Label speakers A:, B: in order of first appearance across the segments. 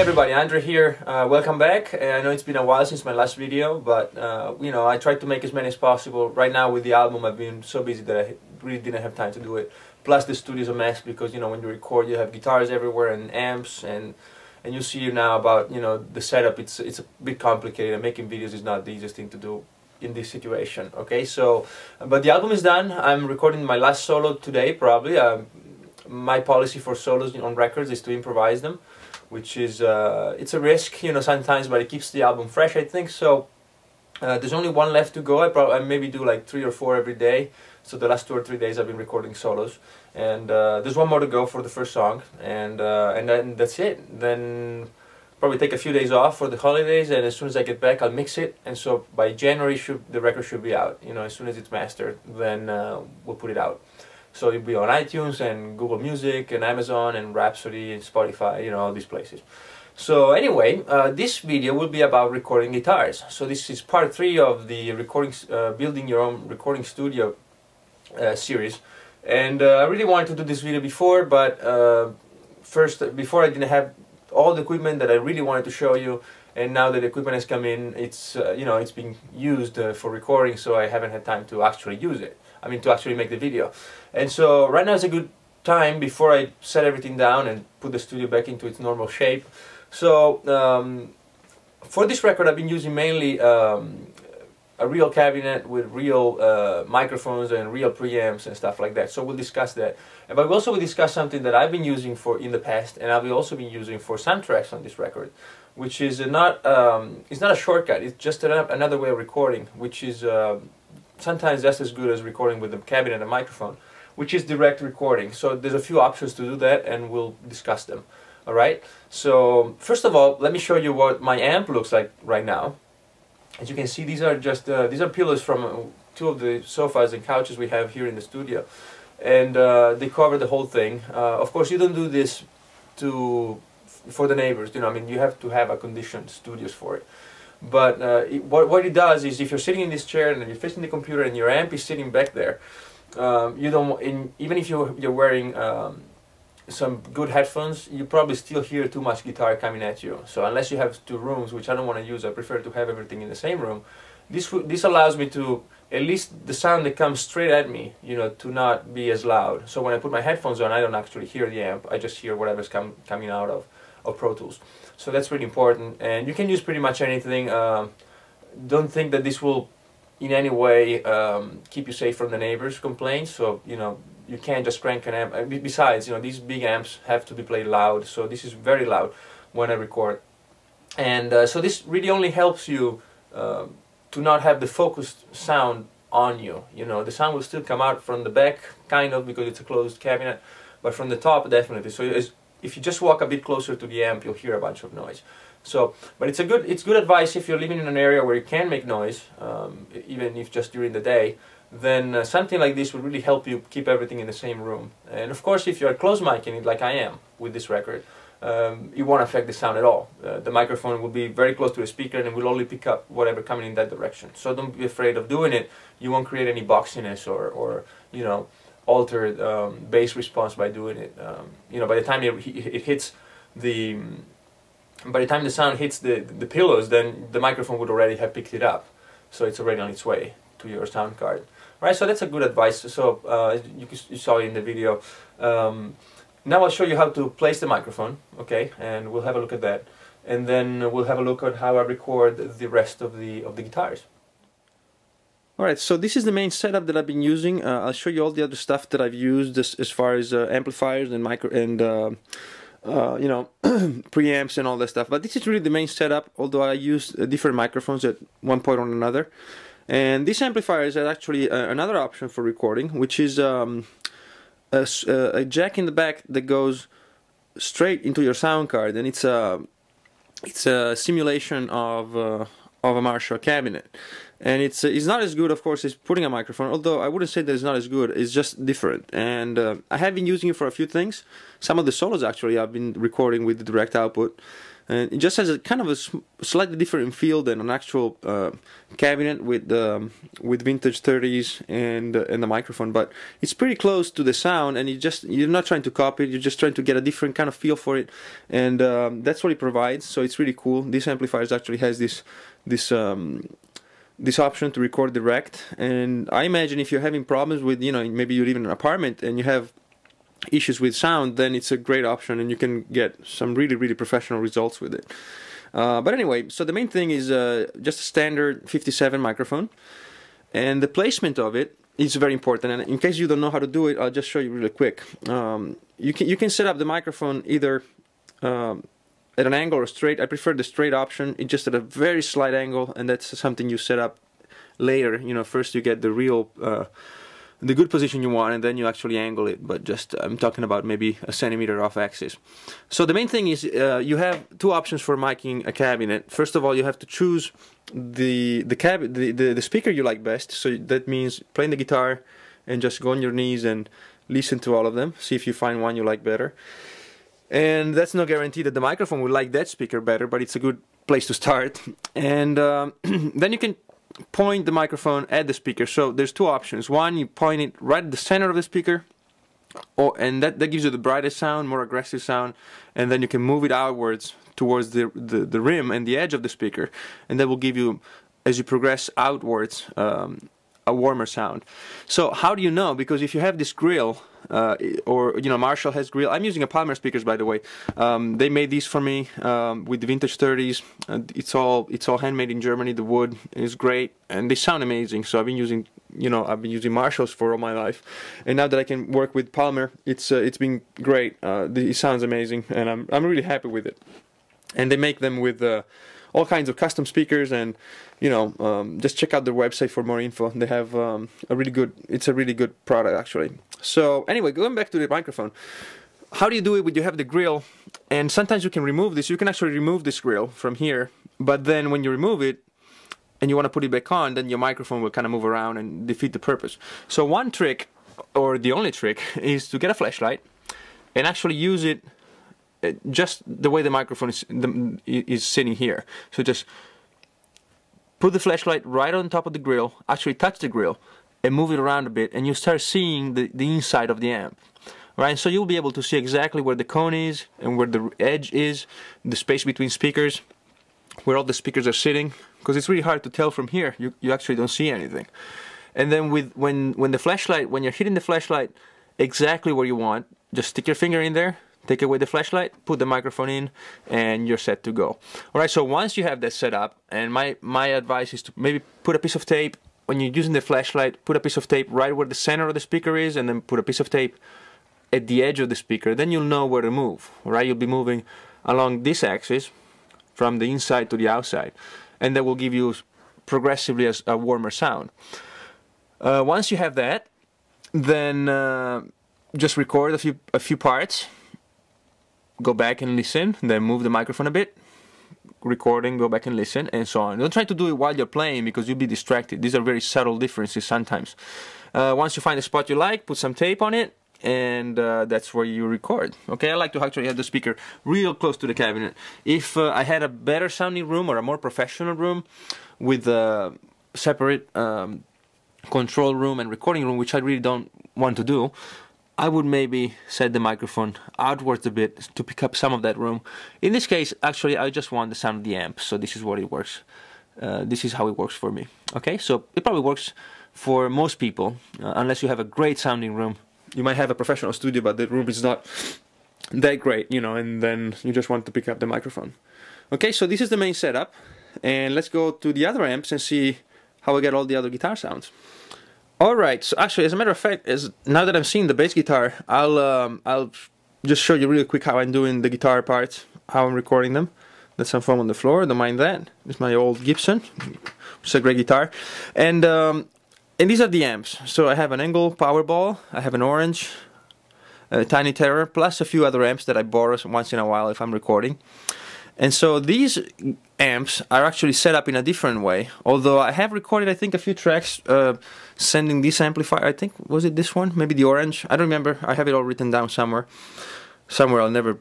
A: everybody, Andre here. Welcome back. I know it's been a while since my last video, but you know, I tried to make as many as possible. Right now with the album, I've been so busy that I really didn't have time to do it. Plus the studio's a mess because, you know, when you record you have guitars everywhere and amps, and you see now about, you know, the setup. It's a bit complicated, and making videos is not the easiest thing to do in this situation. Okay, so but the album is done. I'm recording my last solo today probably. My policy for solos on records is to improvise them, which is it's a risk, you know, sometimes, but it keeps the album fresh, I think. So there's only one left to go. I maybe do like 3 or 4 every day. So the last 2 or 3 days I've been recording solos, and there's one more to go for the first song, and then that's it. Then probably take a few days off for the holidays, and as soon as I get back I'll mix it, and so by January the record should be out. You know, as soon as it's mastered, then we'll put it out. So it'll be on iTunes and Google Music and Amazon and Rhapsody and Spotify, you know, all these places. So anyway, this video will be about recording guitars. So this is part 3 of the building your own recording studio series. And I really wanted to do this video before, but before I didn't have all the equipment that I really wanted to show you. And now that the equipment has come in, it's you know, it's being used for recording, so I haven't had time to actually use it. I mean, to actually make the video. And so right now is a good time before I set everything down and put the studio back into its normal shape. So for this record I've been using mainly a real cabinet with real microphones and real preamps and stuff like that. So we'll discuss that. But we also will discuss something that I've been using in the past, and I've also been using for soundtracks on this record, which is not it's not a shortcut. It's just another way of recording, which is sometimes just as good as recording with the cabinet and microphone, which is direct recording. So there's a few options to do that, and we'll discuss them. Alright, so first of all, let me show you what my amp looks like right now. As you can see, these are just these are pillows from 2 of the sofas and couches we have here in the studio, and they cover the whole thing. Of course, you don't do this for the neighbors, you know. I mean, you have to have a conditioned studios for it. But what it does is, if you're sitting in this chair and you're facing the computer and your amp is sitting back there, you don't. Even if you're wearing some good headphones, you probably still hear too much guitar coming at you. So unless you have 2 rooms, which I don't want to use, I prefer to have everything in the same room. This allows me to, at least the sound that comes straight at me, you know, to not be as loud. So when I put my headphones on, I don't actually hear the amp. I just hear whatever's coming out of Pro Tools. So that's really important, and you can use pretty much anything. Don't think that this will in any way keep you safe from the neighbors' complaints. So, you know, you can't just crank an amp. Besides, you know, these big amps have to be played loud, so this is very loud when I record. And so this really only helps you to not have the focused sound on you. You know, the sound will still come out from the back, kind of, because it's a closed cabinet, but from the top, definitely. So if you just walk a bit closer to the amp, you'll hear a bunch of noise. So, but it's good advice if you're living in an area where you can make noise, even if just during the day. Then something like this will really help you keep everything in the same room. And of course, if you're close micing it like I am with this record, it won't affect the sound at all. The microphone will be very close to the speaker, and it will only pick up whatever coming in that direction. So don't be afraid of doing it. You won't create any boxiness or you know, altered bass response by doing it. You know, by the time it hits by the time the sound hits the pillows, then the microphone would already have picked it up. So it's already on its way to your sound card. Right, so that's a good advice. So you saw it in the video. Now I'll show you how to place the microphone, okay, and we'll have a look at that. And then we'll have a look at how I record the rest of the guitars. Alright, so this is the main setup that I've been using. I'll show you all the other stuff that I've used as far as amplifiers and you know, preamps and all that stuff. But this is really the main setup, although I used different microphones at one point or another. And this amplifier is actually another option for recording, which is a jack in the back that goes straight into your sound card, and it's a simulation of a Marshall cabinet. And it's not as good, of course, as putting a microphone, although I wouldn't say that it's not as good, it's just different. And I have been using it for a few things. Some of the solos, actually, I've been recording with the direct output.
B: and it just has a kind of a slightly different feel than an actual cabinet with vintage 30s and the microphone, but it's pretty close to the sound, and you're not trying to copy it, you're just trying to get a different kind of feel for it, and that's what it provides. So it's really cool. This amplifier actually has this option to record direct, and I imagine if you're having problems with, you know, maybe you're even in an apartment and you have issues with sound, then it's a great option and you can get some really professional results with it. But anyway, so the main thing is just a standard 57 microphone, and the placement of it is very important, and in case you don't know how to do it, I'll just show you really quick. You can set up the microphone either at an angle or straight. I prefer the straight option. It's just at a very slight angle, and that's something you set up later. You know, first you get the real the good position you want, and then you actually angle it, but just I'm talking about maybe a centimeter off axis. So the main thing is you have two options for miking a cabinet. First of all, you have to choose the speaker you like best. So that means playing the guitar and just go on your knees and listen to all of them, see if you find one you like better. And that's no guarantee that the microphone will like that speaker better, but it's a good place to start. And then you can point the microphone at the speaker. So there's two options. One, you point it right at the center of the speaker, and that gives you the brightest sound, more aggressive sound, and then you can move it outwards towards the rim and the edge of the speaker, and that will give you, as you progress outwards, a warmer sound. So how do you know? Because if you have this grill, or you know, Marshall has grill. I'm using a Palmer speakers, by the way. They made these for me with the vintage 30s. It's all handmade in Germany. The wood is great, and they sound amazing. So I've been using, you know, I've been using Marshalls for all my life, and now that I can work with Palmer, it's been great. It sounds amazing, and I'm really happy with it. And they make them with all kinds of custom speakers, and you know, just check out their website for more info. They have it's a really good product actually. So anyway, going back to the microphone, how do you do it when you have the grill? And sometimes you can remove this. You can actually remove this grill from here, but then when you remove it and you want to put it back on, then your microphone will kind of move around and defeat the purpose. So one trick, or the only trick, is to get a flashlight and actually use it just the way the microphone is sitting here. So just put the flashlight right on top of the grill, actually touch the grill, and move it around a bit, and you start seeing the inside of the amp. Right? So you'll be able to see exactly where the cone is and where the edge is, the space between speakers, where all the speakers are sitting, because it's really hard to tell from here. You actually don't see anything. And then when you're hitting the flashlight exactly where you want, just stick your finger in there, take away the flashlight, put the microphone in, and you're set to go. Alright, so once you have that set up, and my advice is to maybe put a piece of tape, when you're using the flashlight, put a piece of tape right where the center of the speaker is, and then put a piece of tape at the edge of the speaker. Then you'll know where to move. Alright, you'll be moving along this axis from the inside to the outside, and that will give you progressively a warmer sound. Once you have that, then just record a few parts, go back and listen, then move the microphone a bit, recording, go back and listen, and so on. Don't try to do it while you're playing, because you'll be distracted. These are very subtle differences sometimes. Once you find a spot you like, put some tape on it, and that's where you record. Okay, I like to actually have the speaker real close to the cabinet. If I had a better sounding room or a more professional room with a separate control room and recording room, which I really don't want to do, I would maybe set the microphone outwards a bit to pick up some of that room. In this case, actually, I just want the sound of the amp, so this is what it works. This is how it works for me. Okay, so it probably works for most people, unless you have a great sounding room. You might have a professional studio, but the room is not that great, you know, and then you just want to pick up the microphone. Okay, so this is the main setup, and let's go to the other amps and see how I get all the other guitar sounds. Alright, so actually, as a matter of fact, now that I'm seeing the bass guitar, I'll just show you really quick how I'm doing the guitar parts, how I'm recording them. There's some foam on the floor, don't mind that. It's my old Gibson, which is a great guitar. And these are the amps. So I have an Engel Powerball, I have an Orange, a Tiny Terror, plus a few other amps that I borrow once in a while if I'm recording. And so these amps are actually set up in a different way, although I have recorded, I think, a few tracks sending this amplifier. I think, was it this one? Maybe the Orange? I don't remember. I have it all written down somewhere. I'll never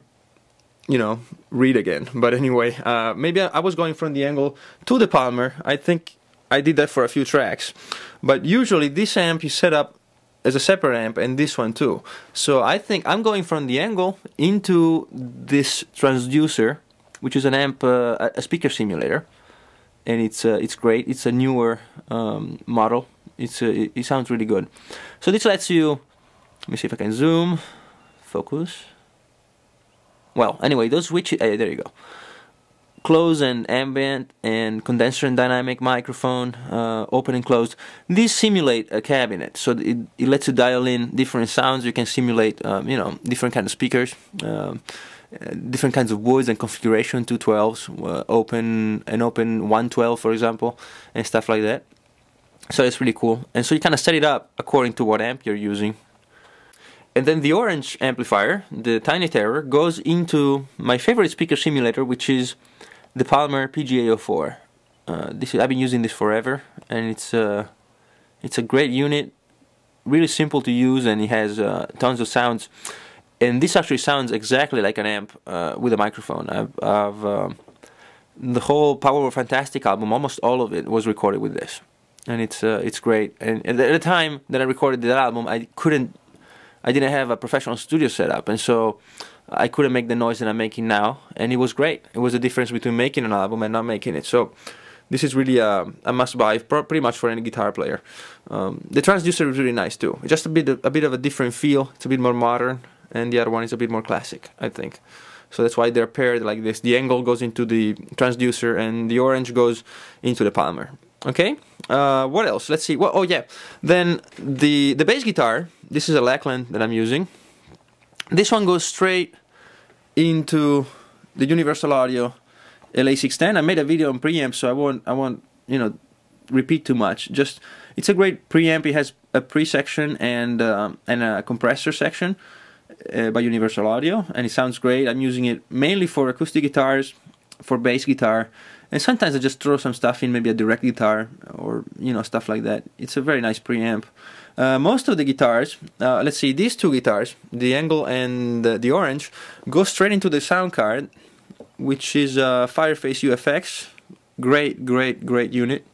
B: you know, read again. But anyway, maybe I was going from the angle to the Palmer. I think I did that for a few tracks, but usually this amp is set up as a separate amp, and this one too. So I think I'm going from the angle into this transducer, which is an amp, a speaker simulator, and it's great. It's a newer model. It sounds really good. So this lets you, let me see if I can zoom, focus. Well, anyway, those switches, there you go. Close and ambient and condenser and dynamic microphone, open and closed. These simulate a cabinet, so it lets you dial in different sounds. You can simulate, you know, different kinds of speakers, different kinds of woods and configuration, 212s, open 112, for example, and stuff like that. So it's really cool. And so you kind of set it up according to what amp you're using. And then the orange amplifier, the Tiny Terror, goes into my favorite speaker simulator, which is the Palmer PGA04. I've been using this forever, and it's a great unit, really simple to use, and it has tons of sounds. And this actually sounds exactly like an amp with a microphone. The whole Power of Fantastic album, almost all of it, was recorded with this, and it's great. And at the time that I recorded that album, I didn't have a professional studio set up, and so I couldn't make the noise that I'm making now, and it was great. It was the difference between making an album and not making it. So this is really a must-buy, pretty much for any guitar player. The transducer is really nice too. It's just a bit of a different feel. It's a bit more modern, and the other one is a bit more classic, I think. So that's why they're paired like this. The angle goes into the transducer, and the orange goes into the Palmer. Okay, what else? Let's see. Well, oh yeah, then the bass guitar. This is a Lackland that I'm using. This one goes straight into the Universal Audio LA610. I made a video on preamps, so I won't you know, repeat too much. Just, it's a great preamp. It has a pre-section and a compressor section by Universal Audio, and it sounds great. I'm using it mainly for acoustic guitars, for bass guitar, and sometimes I just throw some stuff in, maybe a direct guitar or, you know, stuff like that. It's a very nice preamp. Most of the guitars, let's see, these two guitars, the Angle and the Orange, go straight into the sound card, which is Fireface UFX. Great unit.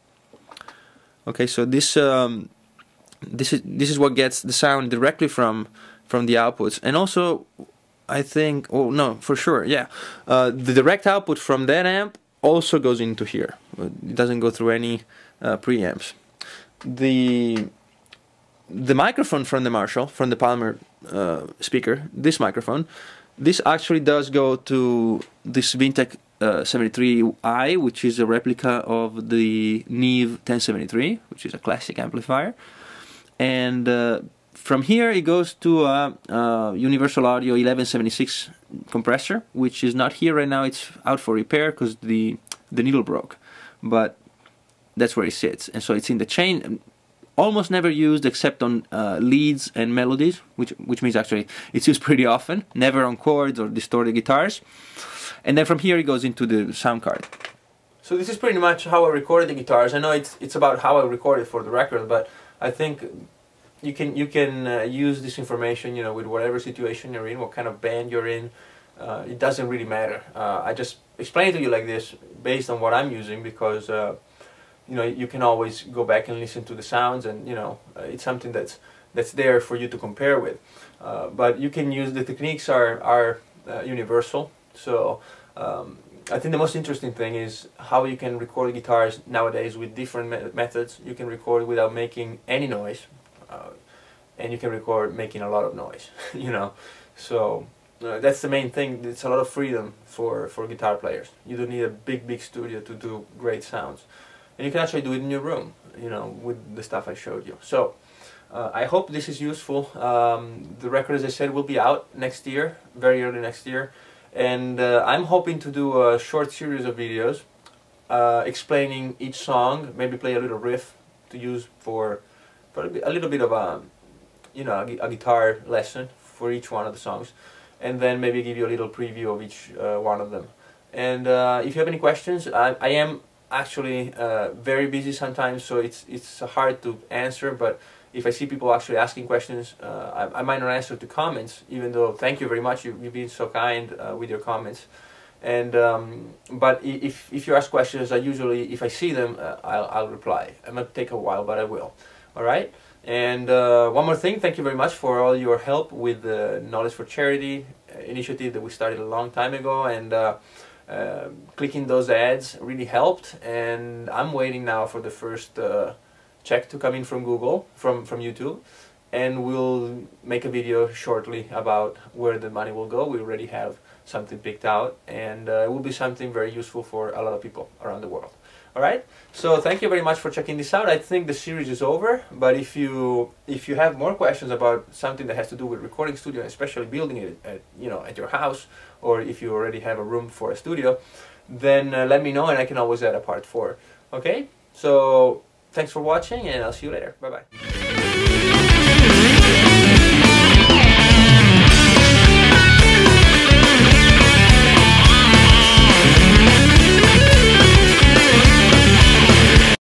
B: Okay, so this is what gets the sound directly from the outputs, and also I think, oh no, for sure, yeah, the direct output from that amp also goes into here. It doesn't go through any preamps. The microphone from the Marshall, from the Palmer speaker, this microphone, this actually does go to this Vintech 73i, which is a replica of the Neve 1073, which is a classic amplifier. And from here it goes to a Universal Audio 1176 compressor, which is not here right now. It's out for repair because the needle broke, but that's where it sits. And so it's in the chain, almost never used except on leads and melodies, which means actually it's used pretty often, never on chords or distorted guitars. And then from here it goes into the sound card. So this is pretty much how I recorded the guitars. I know it's about how I recorded for the record, but I think you can use this information, you know, with whatever situation you're in, what kind of band you're in. It doesn't really matter. I just explain it to you like this based on what I'm using, because you know, you can always go back and listen to the sounds, and you know, it's something that's there for you to compare with. But you can use, the techniques are universal. So I think the most interesting thing is how you can record guitars nowadays with different methods. You can record without making any noise, and you can record making a lot of noise. You know, so that's the main thing. It's a lot of freedom for guitar players. You don't need a big studio to do great sounds. And you can actually do it in your room, you know, with the stuff I showed you. So, I hope this is useful. The record, as I said, will be out next year, very early next year. And I'm hoping to do a short series of videos explaining each song, maybe play a little riff to use for a little bit of a, you know, a guitar lesson for each one of the songs. And then maybe give you a little preview of each one of them. And if you have any questions, I am actually very busy sometimes, so it's hard to answer, but
A: if I see people actually asking questions, I might not answer the comments, even though thank you very much, you've been so kind with your comments. And but if you ask questions, I usually, if I see them, I'll reply. It might take a while, but I will. All right. And one more thing, thank you very much for all your help with the Knowledge for Charity initiative that we started a long time ago, and clicking those ads really helped. And I'm waiting now for the first check to come in from Google, from YouTube, and we'll make a video shortly about where the money will go. We already have something picked out, and it will be something very useful for a lot of people around the world. Alright, so thank you very much for checking this out. I think the series is over, but if you have more questions about something that has to do with recording studio, especially building it at, at your house, or if you already have a room for a studio, then let me know and I can always add a part 4. Okay, so thanks for watching, and I'll see you later. Bye bye.